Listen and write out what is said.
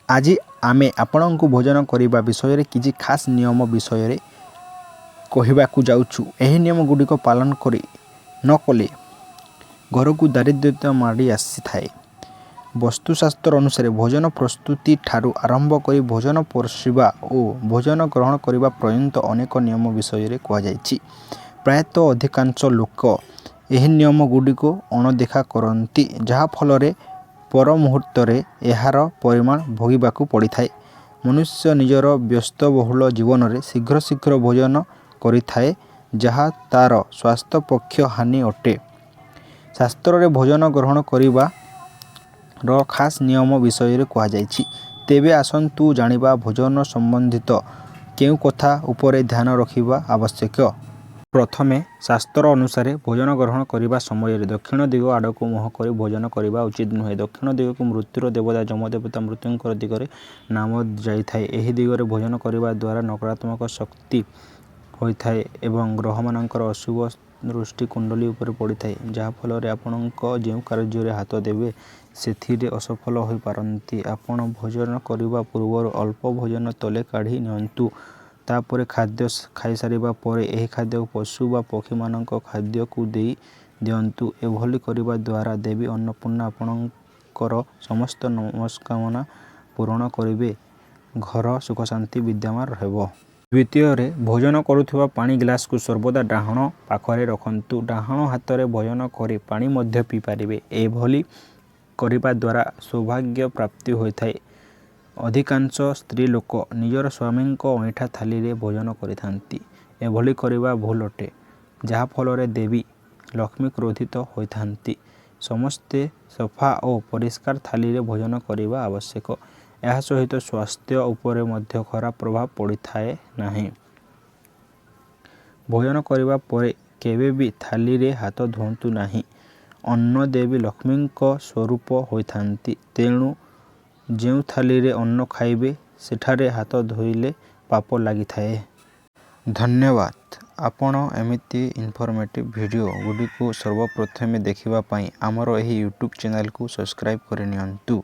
आज आमे आपणको भोजन करने विषय किसी खास नियम विषय कहवाक जाऊँ। यह नियम गुड़िक पालन करी न कले घर को दारिद्र्यता माड़ी आसी थाए। वस्तुशास्त्र अनुसार भोजन प्रस्तुति ठारू आरंभ कर भोजन परसिबा और भोजन ग्रहण करने पर्यंत अनेक नियम विषय कहुई। प्रायतः अधिकांश लोक यह नियम गुड़िक अणदेखा करती, जहाँफल पर मुहूर्त यार परिमाण भोगवाक पड़ी थाए। मनुष्य निजर व्यस्तबहुल जीवन में शीघ्र शीघ्र भोजन करिथाए, जहाँ तार स्वास्थ्य पक्ष हानि अटे। शास्त्र रे भोजन ग्रहण करिबा रो खास नियम विषय कहुई। तेबे आसंतु जानिबा भोजन संबंधित केउ कथा उपरे ध्यान रखिबा आवश्यक। प्रथमे शास्त्र अनुसार भोजन ग्रहण करने समय दक्षिण दिग आड़क मुह कर भोजन करने उचित नुहे। दक्षिण दिग को मृत्युर देवता जमदेवता मृत्युंकर दिगरे नाम जाए। यह दिगरे भोजन करने द्वारा नकारात्मक शक्ति होता है एवं ग्रह मानकर अशुभ दृष्टि कुंडली उपर पड़ी थाए, जहाँफल आपण जो कार्य हाथ देवे से असफल हो पारती। आपण भोजन करने पूर्व अल्प भोजन तले काढ़ी नियंतु। तापर खाद्य खाई सारिबा परे एही खाद्य पशु बा पक्षी मानक खाद्य को दे दियंतु। एभली करिबा द्वारा देवी अन्नपूर्णा आपणकर समस्त नमस्कामना पूर्ण करिवे। घर सुख शांति विद्यमान रहबो। द्वितीय भोजन करुवा पानी ग्लास को सर्वदा डाहण पाखरे रखंतु। डाहण हाथ में भोजन करे पानी मध्य पी पारिबे। एभली करिबा द्वारा सौभाग्य प्राप्ति होता है। अधिकांश स्त्री लोक निजर स्वामी अईठा थाली रे भोजन करिथांती। एभली करिबा भूल अटे, जहाँफल देवी लक्ष्मी क्रोधित होइथांती। समस्ते सफा और परिष्कार थाली रे भोजन करिबा आवश्यक। यह सहित स्वास्थ्य उपरे मध्य खराब प्रभाव पड़ी थाए नाही। भोजन करिबा परे केबे भी थाली रे हाथ धोंतु नाही। अन्न देवी लक्ष्मी स्वरूप होइथांती, तेणु जो थाली रे अन्न खाइबे सेठारे हाथ धोइले पाप लगी थाए। धन्यवाद। आपण एमिति इनफॉर्मेटिव वीडियो गुडी को सर्वप्रथमे देखिबा पई हमर एही यूट्यूब चैनल को सब्सक्राइब करि नियंतु।